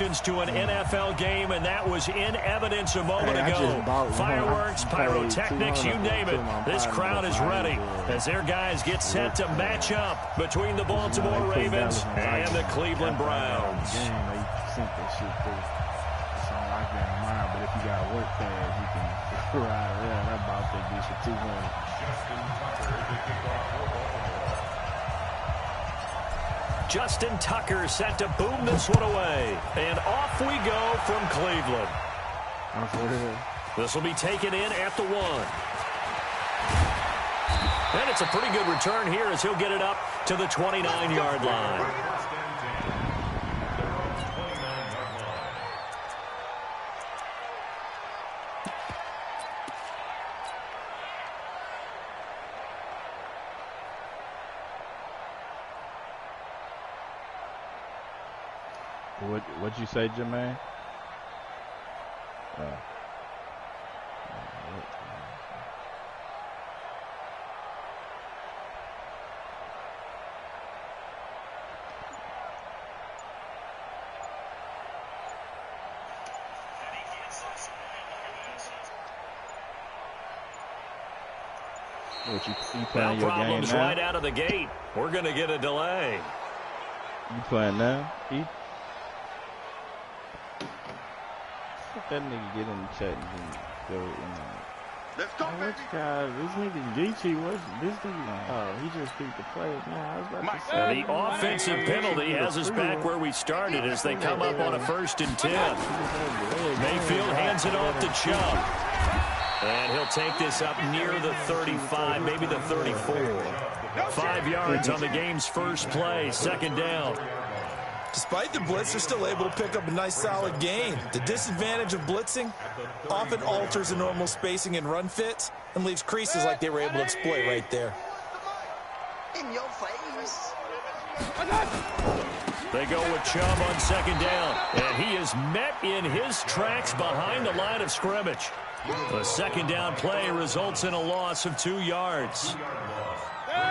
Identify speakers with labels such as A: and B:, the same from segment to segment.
A: To an NFL game, and that was in evidence a moment ago. Fireworks, pyrotechnics, you name it. This crowd is ready as their guys get set to match up between the Baltimore Ravens and the Cleveland Browns.
B: But if you got work pads, you can ride around. That about to be for 200.
A: Justin Tucker set to boom this one away. And off we go from Cleveland. This will be taken in at the 1. And it's a pretty good return here as he'll get it up to the 29-yard line.
B: What'd you say, Jermaine? You playing your game now?
A: Right out of the gate. We're going to get a delay.
B: You playing now, Heath? That nigga get in the chat and go in.
C: Let's go, baby.
B: This nigga Geechee was this nigga. Oh, he just beat the players now. I was about to say.
A: The offensive penalty has us back where we started as they come up on a 1st and 10. Mayfield hands it off to Chubb. And he'll take this up near the 35, maybe the 34. 5 yards on the game's first play, 2nd down.
D: Despite the blitz, they're still able to pick up a nice, solid gain. The disadvantage of blitzing often alters the normal spacing and run fits and leaves creases like they were able to exploit right there.
C: In your face.
A: They go with Chubb on 2nd down, and he is met in his tracks behind the line of scrimmage. The 2nd down play results in a loss of 2 yards.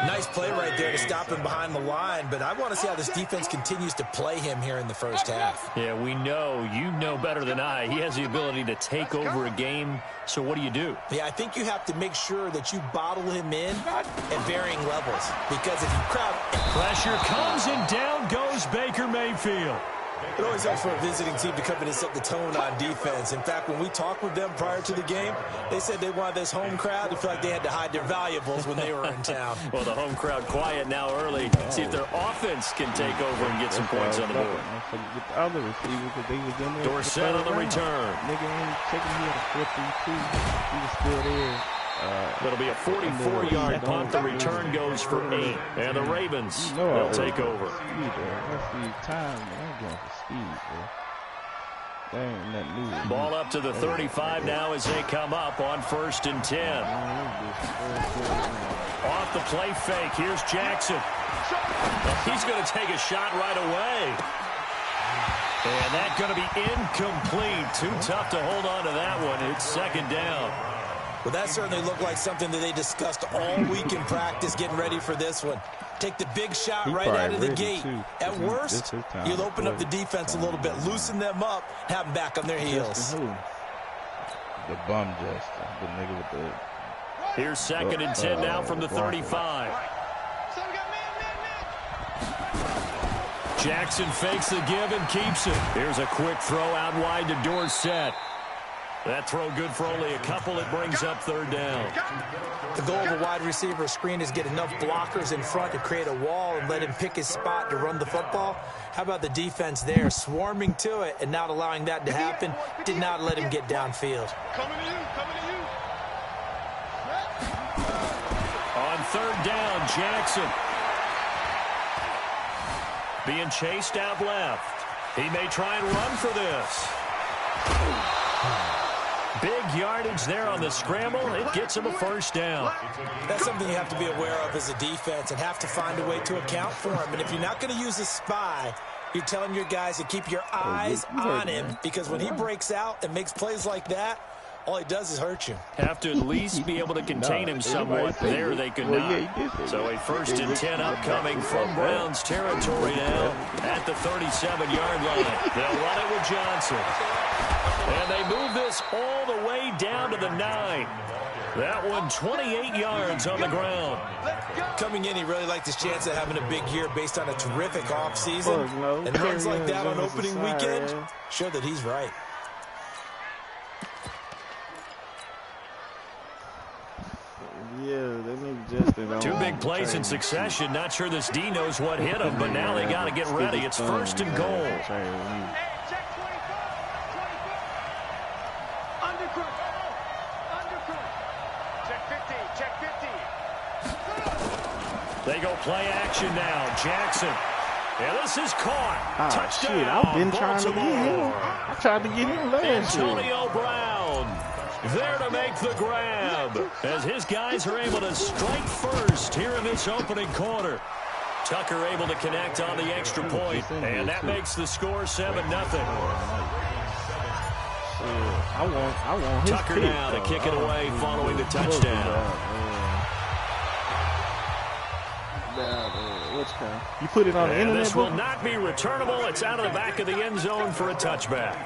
D: Nice play right there to stop him behind the line, but I want to see how this defense continues to play him here in the first half.
A: Yeah, we know. You know better than I. He has the ability to take over a game, so what do you do?
D: Yeah, I think you have to make sure that you bottle him in at varying levels, because if you crowd...
A: Pressure comes, and down goes Baker Mayfield.
D: It always helps for a visiting team to come in and set the tone on defense. In fact, when we talked with them prior to the game, they said they wanted this home crowd to feel like they had to hide their valuables when they were in town.
A: Well, the home crowd quiet now early. See if their offense can take over and get some points on the board. Dorsett on the return.
B: Nigga ain't checking, he had a 4-3-2. He was still there.
A: That'll be a 44-yard punt. The return goes for 8. And the Ravens will take over. Ball up to the 35 now as they come up on 1st and 10. Off the play fake. Here's Jackson. He's going to take a shot right away. And that's going to be incomplete. Too tough to hold on to that one. It's 2nd down.
D: Well, that certainly looked like something that they discussed all week in practice getting ready for this one. Take the big shot right out of the gate. At worst, you'll open up the defense a little bit, loosen them up, have them back on their heels.
B: The bum Justin, the nigga with the...
A: Here's 2nd and 10 now from the 35. Jackson fakes the give and keeps it. Here's a quick throw out wide to Dorsett. That throw good for only a couple. It brings up 3rd down.
D: The goal of a wide receiver screen is get enough blockers in front to create a wall and let him pick his spot to run the football. How about the defense there, swarming to it and not allowing that to happen? Did not let him get downfield.
C: Coming to you, coming to you.
A: On 3rd down, Jackson. Being chased out left. He may try and run for this. Big yardage there on the scramble. It gets him a 1st down.
D: That's something you have to be aware of as a defense and have to find a way to account for him. And if you're not going to use a spy, you're telling your guys to keep your eyes on him, because when he breaks out and makes plays like that, all he does is hurt you.
A: Have to at least be able to contain him somewhat. There they could not. So a 1st and 10 upcoming from Browns territory now at the 37-yard line. They'll run it with Johnson. And they move this all the way down to the 9. That one 28 yards on the ground.
D: Coming in, he really liked his chance of having a big year based on a terrific offseason. And runs like that on opening weekend show that he's right.
B: Yeah, they need Justin.
A: 2 big plays in succession. Not sure this D knows what hit him, but now they got to get ready. It's 1st and goal. They go play action now. Jackson. And this is caught. Touchdown.
B: Shit, I've been trying to get him. I tried to get him last year.
A: Antonio Brown there to make the grab as his guys are able to strike first here in this opening quarter. Tucker able to connect on the extra point, and that makes the score 7-0.
B: I want his
A: Tucker now to kick it away following the touchdown.
B: You put it on the internet.
A: This will not be returnable. It's out of the back of the end zone for a touchback.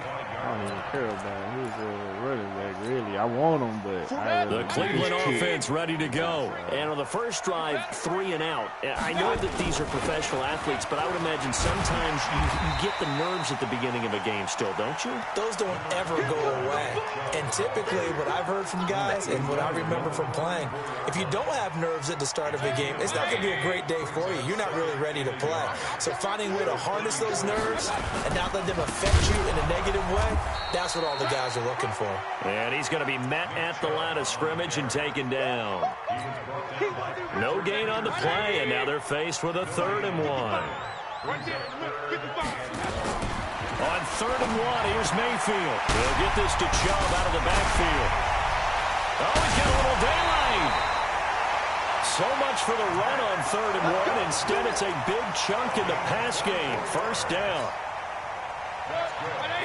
B: I don't even care about him. He's a running back, really. I want him, but
A: the Cleveland offense ready to go. And on the first drive, 3 and out. I know that these are professional athletes, but I would imagine sometimes you get the nerves at the beginning of a game still, don't you?
D: Those don't ever go away. And typically, what I've heard from guys and what I remember from playing, if you don't have nerves at the start of a game, it's not going to be a great day for you. You're not really ready to play. So finding a way to harness those nerves and not let them affect you in a negative way, that's what all the guys are looking for.
A: And he's going to be met at the line of scrimmage and taken down. No gain on the play, and now they're faced with a 3rd and 1. On 3rd and 1, here's Mayfield. They'll get this to Chubb out of the backfield. Oh, he's got a little daylight. So much for the run on 3rd and 1. Instead, it's a big chunk in the pass game. 1st down.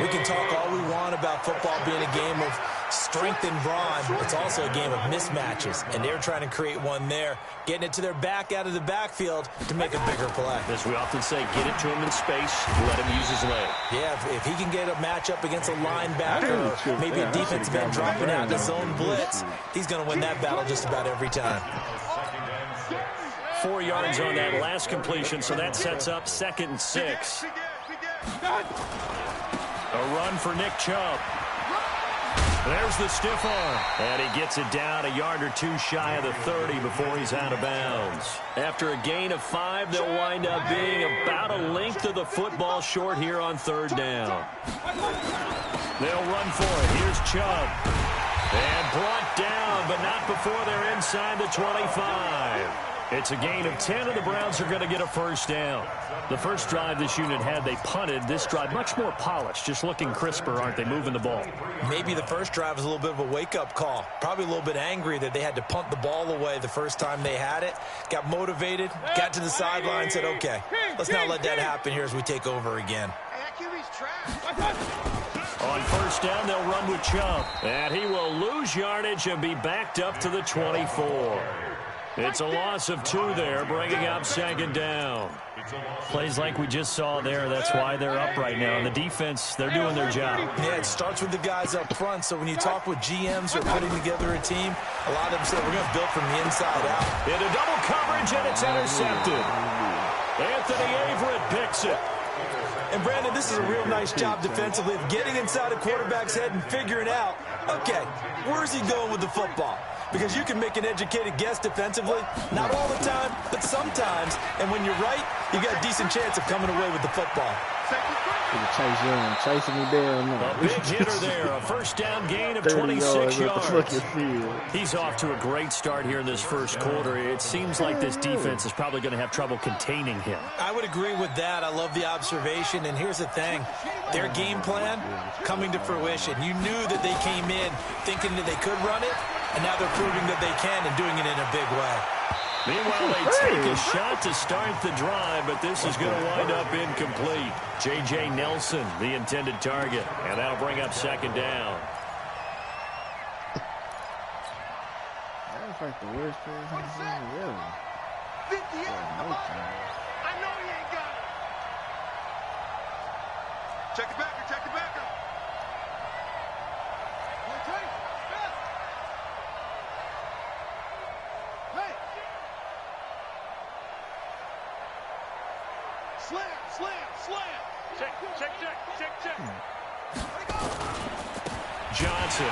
D: We can talk all we want about football being a game of strength and brawn. It's also a game of mismatches, and they're trying to create one there, getting it to their back out of the backfield to make a bigger play.
A: As we often say, get it to him in space, let him use his leg.
D: Yeah, if he can get a matchup against a linebacker or maybe a defensive end dropping out in his own blitz, he's going to win that battle just about every time.
A: 4 yards on that last completion, so that sets up 2nd and 6. A run for Nick Chubb. There's the stiff arm. And he gets it down a yard or 2 shy of the 30 before he's out of bounds. After a gain of 5, they'll wind up being about a length of the football short here on 3rd down. They'll run for it. Here's Chubb. And brought down, but not before they're inside the 25. It's a gain of 10, and the Browns are going to get a 1st down. The first drive this unit had, they punted. This drive, much more polished, just looking crisper, aren't they, moving the ball?
D: Maybe the first drive was a little bit of a wake-up call. Probably a little bit angry that they had to punt the ball away the first time they had it. Got motivated, got to the sideline, said, okay, let's not let that happen here as we take over again.
A: On 1st down, they'll run with Chubb. And he will lose yardage and be backed up to the 24. It's a loss of 2 there, bringing up 2nd down. Plays like we just saw there, that's why they're up right now. And the defense, they're doing their job.
D: Yeah, it starts with the guys up front. So when you talk with GMs who are putting together a team, a lot of them say we're going to build from the inside out.
A: Into double coverage, and it's intercepted. Anthony Averett picks it.
D: And, Brandon, this is a real nice job defensively of getting inside a quarterback's head and figuring out, okay, where's he going with the football? Because you can make an educated guess defensively. Not all the time, but sometimes. And when you're right, you got a decent chance of coming away with the football.
B: Chasing me down.
A: A big hitter there. A 1st down gain of 26 yards. He's off to a great start here in this 1st quarter. It seems like this defense is probably going to have trouble containing him.
D: I would agree with that. I love the observation. And here's the thing. Their game plan coming to fruition. You knew that they came in thinking that they could run it. And now they're proving that they can and doing it in a big way.
A: Meanwhile, they take a shot to start the drive, but this is going to wind up incomplete. J.J. Nelson, the intended target, and that'll bring up 2nd down.
B: That's like the worst trade ever.
C: 58. Come on. I know he ain't got it. Check it back. Check it back. Hey. Slam. Check.
A: Johnson.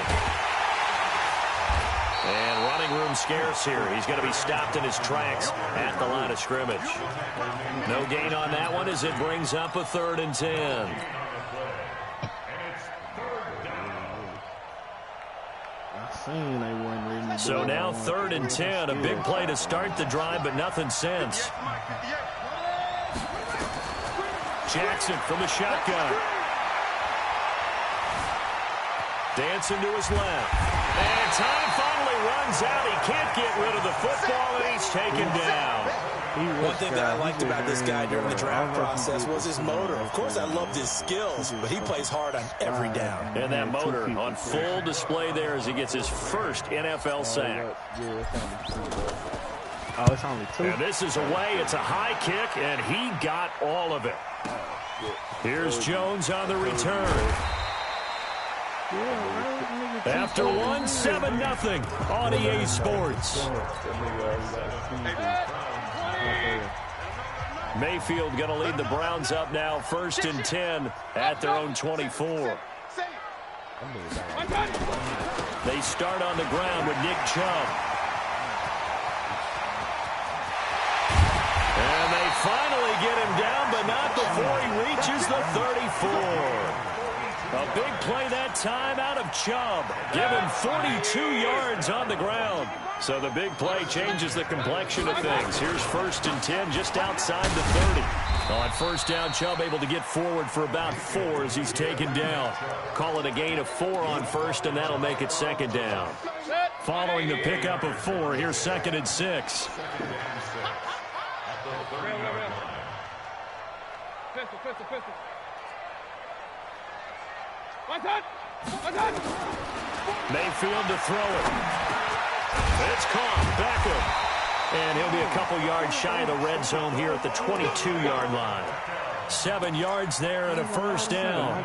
A: And running room scarce here. He's going to be stopped in his tracks at the line of scrimmage. No gain on that one as it brings up a 3rd and 10. So now 3rd and 10. A big play to start the drive, but nothing since. Jackson from the shotgun. Dancing to his left. And time finally runs out. He can't get rid of the football, and he's taken down.
D: One thing that I liked about this guy during the draft process was his motor. Of course, I loved his skills, but he plays hard on every down.
A: And that motor on full display there as he gets his first NFL sack.
B: Oh, it's only 2.
A: And this is away. It's a high kick, and he got all of it. Here's Jones on the return. After 7-0 on EA Sports. Mayfield going to lead the Browns up now, 1st and 10 at their own 24. They start on the ground with Nick Chubb. And they finally get him down, but not before he reaches the 34. A big play that time out of Chubb. Given 42 yards on the ground. So the big play changes the complexion of things. Here's 1st and 10 just outside the 30. On 1st down, Chubb able to get forward for about 4 as he's taken down. Call it a gain of 4 on 1st, and that'll make it 2nd down. Following the pickup of 4, here's 2nd and 6.
E: Pistol.
A: Mayfield to throw it. It's caught. Beckham. And he'll be a couple yards shy of the red zone here at the 22-yard line. 7 yards there and a 1st down.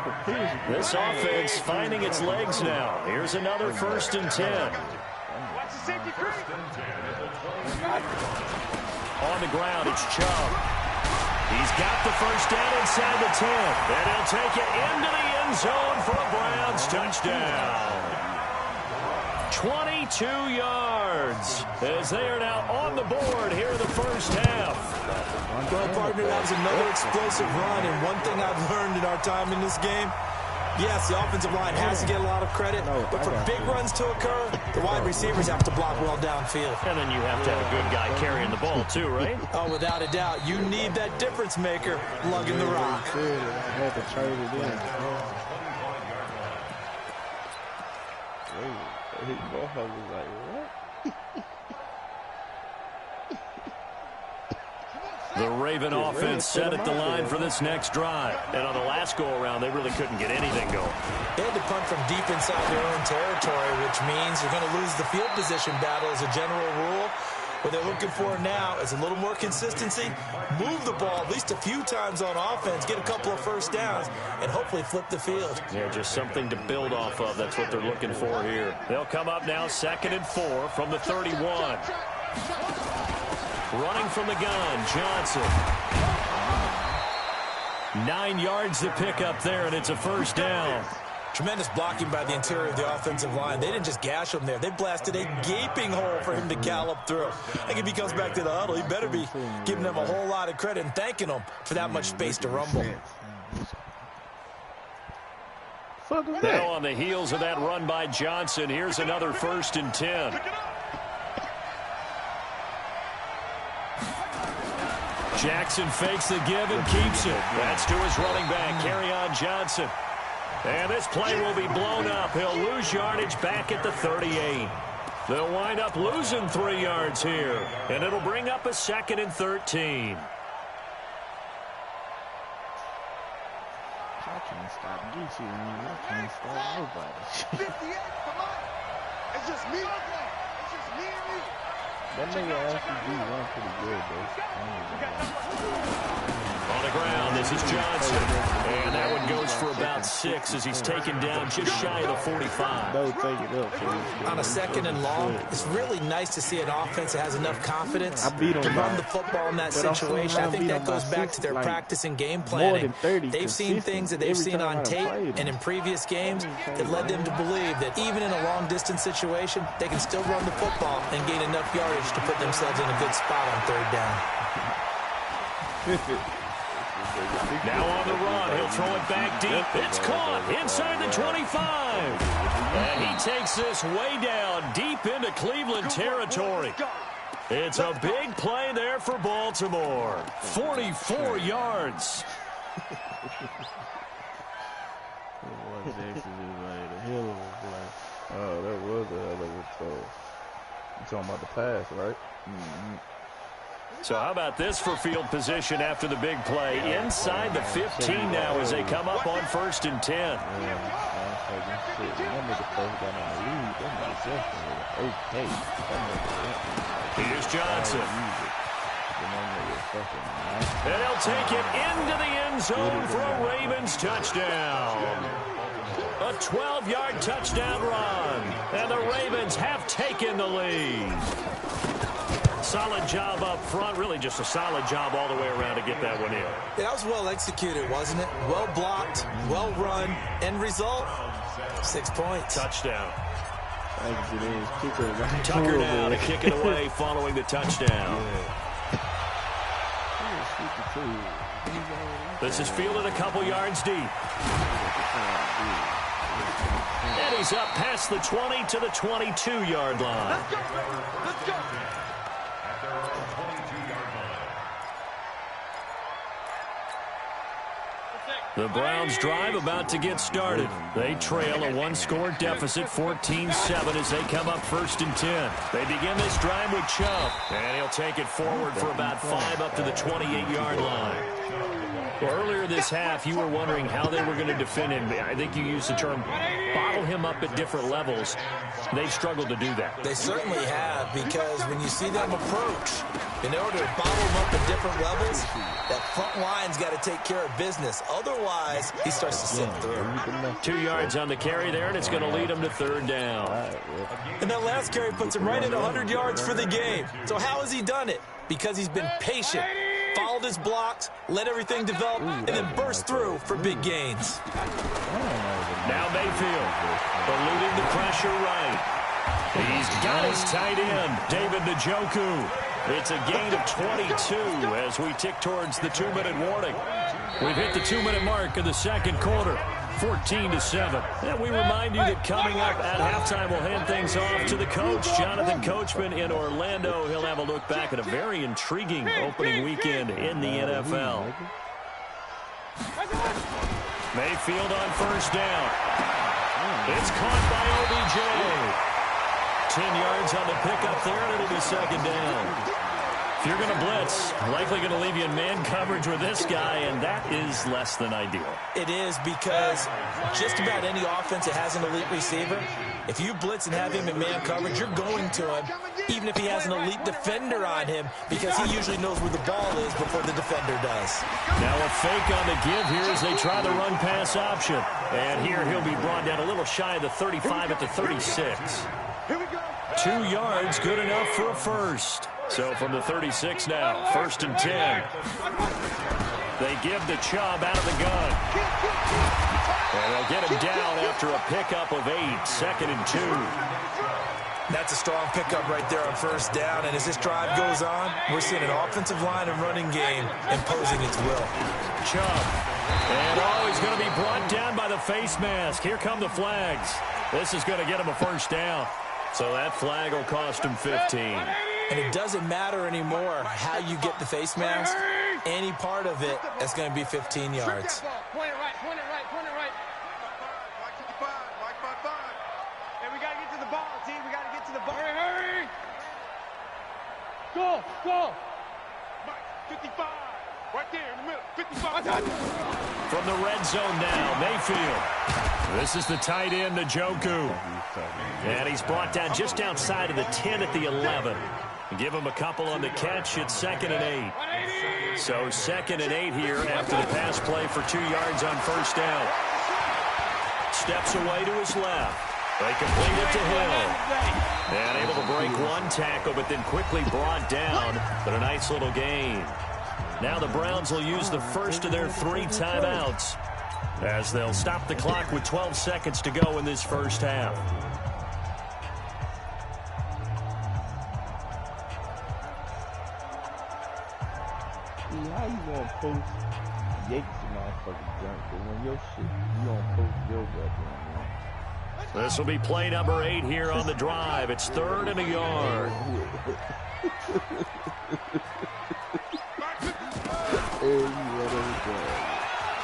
A: This offense finding its legs now. Here's another 1st and 10. On the ground, it's Chubb. He's got the 1st down inside the 10. And he'll take it into the end zone for a Browns touchdown. 22 yards as they are now on the board here in the 1st half.
D: Well, partner, that was another explosive run, and one thing I've learned in our time in this game, yes, the offensive line has to get a lot of credit, but for big runs to occur, the wide receivers have to block well downfield.
A: And then you have to have a good guy carrying the ball too, right?
D: Oh, without a doubt. You need that difference maker lugging the rock.
B: I had to trade it in. His motherfucker was like, what?
A: The Raven offense set at the line for this next drive. And on the last go-around, they really couldn't get anything going.
D: They had to punt from deep inside their own territory, which means you're going to lose the field position battle as a general rule. What they're looking for now is a little more consistency, move the ball at least a few times on offense, get a couple of 1st downs, and hopefully flip the field.
A: Yeah, just something to build off of. That's what they're looking for here. They'll come up now 2nd and 4 from the 31. Running from the gun, Johnson. 9 yards to pick up there, and it's a 1st down.
D: Tremendous blocking by the interior of the offensive line. They didn't just gash him there. They blasted a gaping hole for him to gallop through. I think if he comes back to the huddle, he better be giving them a whole lot of credit and thanking them for that much space to rumble.
A: Now on the heels of that run by Johnson, here's another 1st and 10. Jackson fakes the give and keeps it. That's to his running back, Kerryon Johnson. And this play will be blown up. He'll lose yardage back at the 38. They'll wind up losing 3 yards here. And it'll bring up a 2nd and 13.
B: I can't stop Gucci, man. I can't stop nobody.
C: 58, come on. It's just me. It's just
B: That nigga actually run pretty good, though.
A: On the ground, this is Johnson. And that one goes for about 6 as he's taken down just shy of the 45.
B: Don't take it up.
D: On a 2nd and long, it's really nice to see an offense that has enough confidence to run the football in that situation. I think that goes back to their practice and game planning. They've seen things that they've seen on tape and in previous games that led them to believe that even in a long-distance situation, they can still run the football and gain enough yardage to put themselves in a good spot on 3rd down.
A: Now on the run, he'll throw it back deep. It's caught inside the 25. And he takes this way down deep into Cleveland territory. It's a big play there for Baltimore. 44 yards.
B: Oh, that was a hell of a throw. You talking about the pass, right? Mm-hmm.
A: So how about this for field position after the big play? Inside the 15 now as they come up on 1st and 10. Here's Johnson. And he'll take it into the end zone for a Ravens touchdown. A 12-yard touchdown run. And the Ravens have taken the lead. Solid job up front. Really just a solid job all the way around to get that one in.
D: Yeah, that was well executed, wasn't it? Well blocked, well run. End result, 6 points.
A: Touchdown. Tucker now to kick it away following the touchdown. This is fielded a couple yards deep. And he's up past the 20 to the 22-yard line.
C: Let's go. Let's go.
A: The Browns drive about to get started. They trail a one-score deficit, 14-7, as they come up 1st and 10. They begin this drive with Chubb, and he'll take it forward for about 5 up to the 28-yard line. Well, earlier this half, you were wondering how they were going to defend him. I think you used the term bottle him up at different levels. They've struggled to do that.
D: They certainly have, because when you see them approach, in order to bottle him up at different levels, that front line's got to take care of business. Otherwise, he starts to slip through.
A: 2 yards on the carry there, and it's going to lead him to 3rd down.
D: And that last carry puts him right at 100 yards for the game. So how has he done it? Because he's been patient, followed his blocks, let everything develop, and then burst through for big gains.
A: Now Mayfield, eluding the pressure right. He's got his tight end, David Njoku. It's a gain of 22 as we tick towards the 2-minute warning. We've hit the 2-minute mark of the 2nd quarter, 14-7. And we remind you that coming up at halftime, we'll hand things off to the coach, Jonathan Coachman in Orlando. He'll have a look back at a very intriguing opening weekend in the NFL. Mayfield on 1st down. It's caught by OBJ. 10 yards on the pickup there, and it'll be 2nd down. If you're going to blitz, likely going to leave you in man coverage with this guy, and that is less than ideal.
D: It is, because just about any offense that has an elite receiver, if you blitz and have him in man coverage, you're going to him, even if he has an elite defender on him, because he usually knows where the ball is before the defender does.
A: Now a fake on the give here as they try the run-pass option. And here he'll be brought down a little shy of the 35 at the 36. 2 yards, good enough for a first. So from the 36 now, 1st and 10. They give the Chubb out of the gun. And they'll get him down after a pickup of 8, 2nd and 2.
D: That's a strong pickup right there on 1st down. And as this drive goes on, we're seeing an offensive line and running game imposing its will.
A: Chubb. And he's going to be brought down by the face mask. Here come the flags. This is going to get him a 1st down. So that flag will cost him 15.
D: And it doesn't matter anymore how you get the face mask. Any part of it, that's going to be 15 yards.
C: Point it right, point it right, point it right. Mike 55, Mike 55. Hey, we got to get to the ball, team. We got to get to the ball. Hurry, hurry. Go, go. Mike 55, right there in the middle. 55.
A: From the red zone now, Mayfield. This is the tight end, Njoku. And he's brought down just outside of the 10 at the 11. Give him a couple on the catch. It's 2nd and 8. So 2nd and 8 here after the pass play for 2 yards on first down. Steps away to his left. They complete it to Hill. And able to break one tackle, but then quickly brought down. But a nice little gain. Now the Browns will use the first of their 3 timeouts as they'll stop the clock with 12 seconds to go in this first half.
B: How you gonna post Yates and motherfucking junk, but when your shit, you don't post your goddamn one.
A: This will be play number 8 here on the drive. It's 3rd and a yard.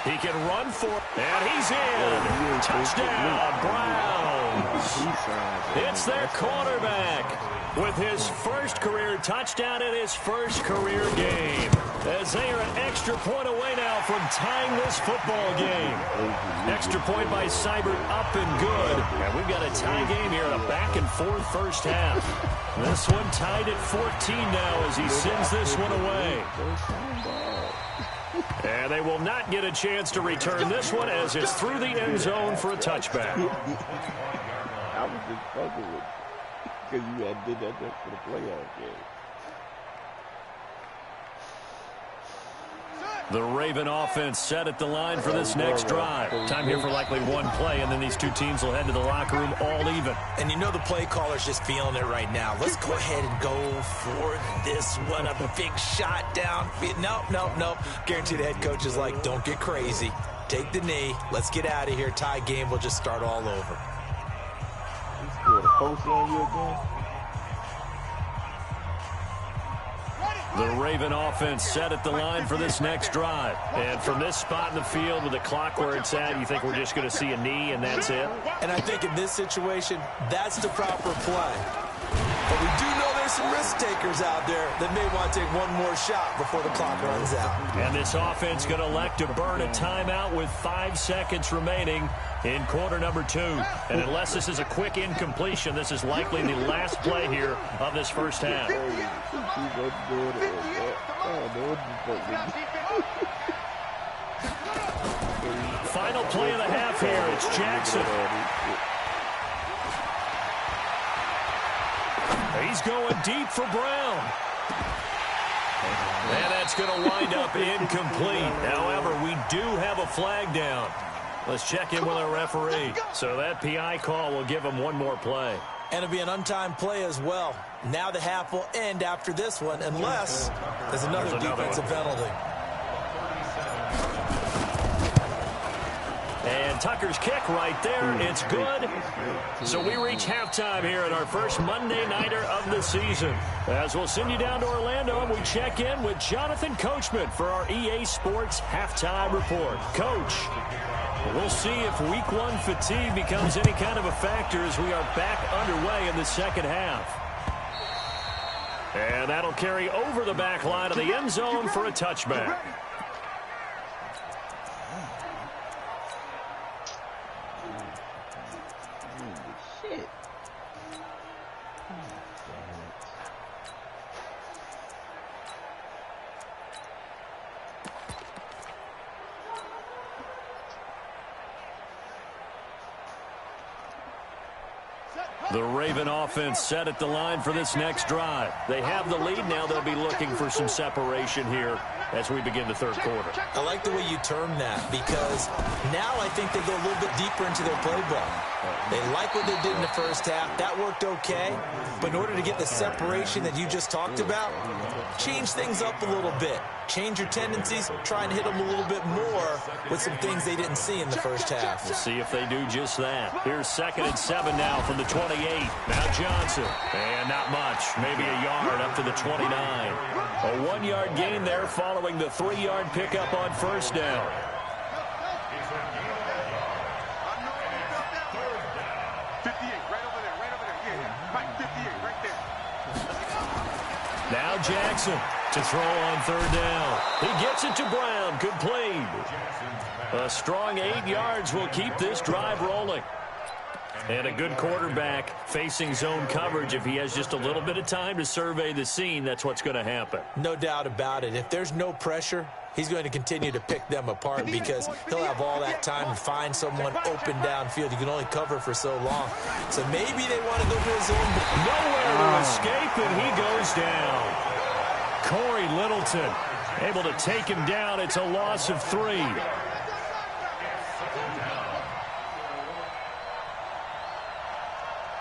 A: He can run for it, and he's in. Touchdown, Browns. It's their quarterback with his first career touchdown in his first career game, as they are an extra point away now from tying this football game. Extra point by Seibert up and good. And we've got a tie game here in a back-and-forth first half. This one tied at 14 now as he sends this one away. And they will not get a chance to return this one as it's through the end zone for a touchback.
B: I was just fucking with you because you had did that just for the playoff game.
A: The Raven offense set at the line for this next drive. Time here for likely one play, and then these two teams will head to the locker room all even.
D: And you know the play caller's just feeling it right now. Let's go ahead and go for this one. A big shot down. Nope. Guarantee the head coach is like, don't get crazy. Take the knee. Let's get out of here. Tie game. We'll just start all over.
B: You scored a post on you again?
A: The Raven offense set at the line for this next drive. And from this spot in the field with the clock where it's at, you think we're just going to see a knee and that's it?
D: And I think in this situation, that's the proper play. But we do know there's some risk takers out there that may want to take one more shot before the clock runs out.
A: And this offense going to elect to burn a timeout with 5 seconds remaining in quarter number 2. And unless this is a quick incompletion, this is likely the last play here of this first half. Final play of the half here. It's Jackson. He's going deep for Brown. And that's going to wind up incomplete. However, we do have a flag down. Let's check in with our referee. So that PI call will give him one more play.
D: And it'll be an untimed play as well. Now the half will end after this one, unless there's another defensive penalty.
A: And Tucker's kick right there. It's good. So we reach halftime here at our first Monday Nighter of the season. As we'll send you down to Orlando, and we check in with Jonathan Coachman for our EA Sports Halftime Report. Coach, we'll see if Week 1 fatigue becomes any kind of a factor as we are back underway in the second half. And that'll carry over the back line of the end zone for a touchback. The Raven offense set at the line for this next drive. They have the lead now. They'll be looking for some separation here as we begin the third quarter.
D: I like the way you term that, because now I think they go a little bit deeper into their playbook. They like what they did in the first half. That worked okay. But in order to get the separation that you just talked about, change things up a little bit. Change your tendencies, try and hit them a little bit more with some things they didn't see in the first half.
A: We'll see if they do just that. Here's 2nd and 7 now from the 28. Now Johnson. And not much. Maybe a yard up to the 29. A 1-yard gain there following the 3-yard pickup on first down. Now Jackson to throw on third down. He gets it to Brown. Complete. A strong 8 yards will keep this drive rolling. And a good quarterback facing zone coverage. If he has just a little bit of time to survey the scene, that's what's going to happen.
D: No doubt about it. If there's no pressure, he's going to continue to pick them apart because he'll have all that time to find someone open downfield. You can only cover for so long. So maybe they want to go to his zone.
A: Nowhere to escape, and he goes down. Corey Littleton able to take him down. It's a loss of 3.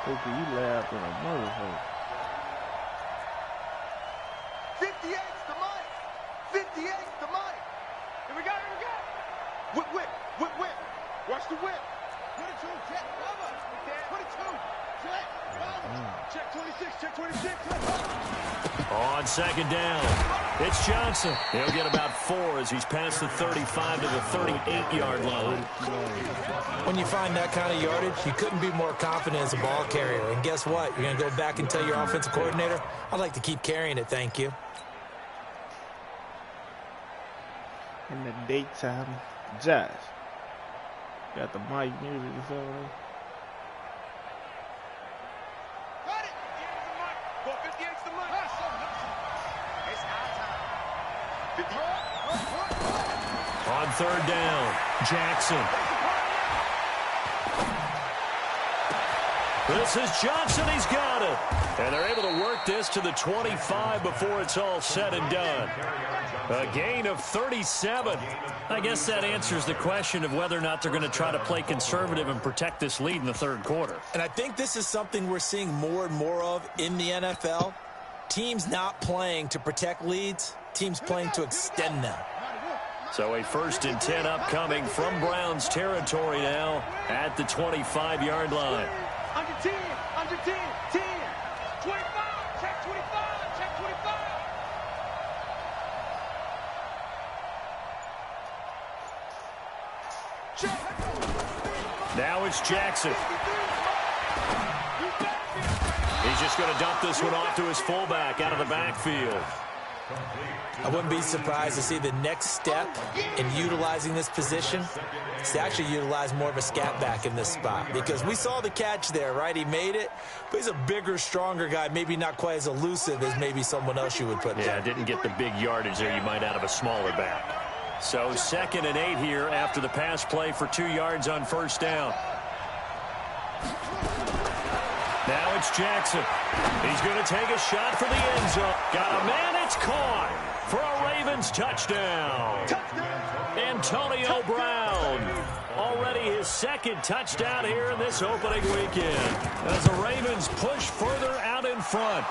B: Okay, you laughed in a motherfucker.
C: 58's the mic. 58's the mic. Here we go, here we go. Whip, whip, whip, whip. Watch the whip. 22, check, cover. 22, check, cover. Check 26, check 26.
A: On second down, it's Johnson. He'll get about 4 as he's past the 35 to the 38-yard line.
D: When you find that kind of yardage, you couldn't be more confident as a ball carrier. And guess what? You're going to go back and tell your offensive coordinator, I'd like to keep carrying it, thank you.
B: In the daytime, Josh. Got the mic muted or something.
C: Got it. 58's the mic. Go 58's the mic. It's our time.
A: On third down, Jackson. This is Johnson. He's got it. And they're able to work this to the 25 before it's all said and done. A gain of 37. I guess that answers the question of whether or not they're going to try to play conservative and protect this lead in the third quarter.
D: And I think this is something we're seeing more and more of in the NFL. Teams not playing to protect leads, teams playing to extend them.
A: So a 1st and 10 upcoming from Browns territory now at the 25-yard line.
C: Under 10, under 10, 10, 25, check 25, check 25.
A: Now it's Jackson. He's just going to dump this one off to his fullback out of the backfield.
D: I wouldn't be surprised to see the next step in utilizing this position is to actually utilize more of a scat back in this spot, because we saw the catch there, right? He made it, but he's a bigger, stronger guy, maybe not quite as elusive as maybe someone else you would put there.
A: Yeah, didn't get the big yardage there you might out of a smaller back. So 2nd and 8 here after the pass play for 2 yards on first down. Now it's Jackson. He's going to take a shot for the end zone. Got a man, it's caught for a Ravens touchdown. Antonio Brown. Already his 2nd touchdown here in this opening weekend. As the Ravens push further out in front.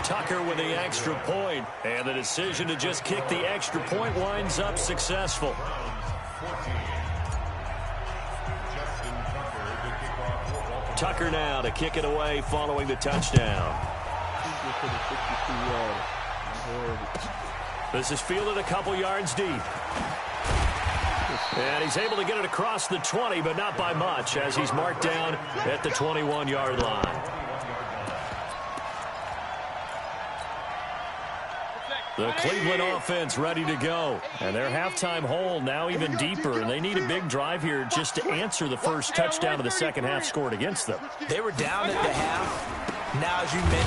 A: Tucker with the extra point, and the decision to just kick the extra point winds up successful. Tucker now to kick it away following the touchdown. This is fielded a couple yards deep. And he's able to get it across the 20, but not by much, as he's marked down at the 21-yard line. The Cleveland offense ready to go. And their halftime hole now even deeper. And they need a big drive here just to answer the first touchdown of the second half scored against them.
D: They were down at the half. Now, as you mentioned,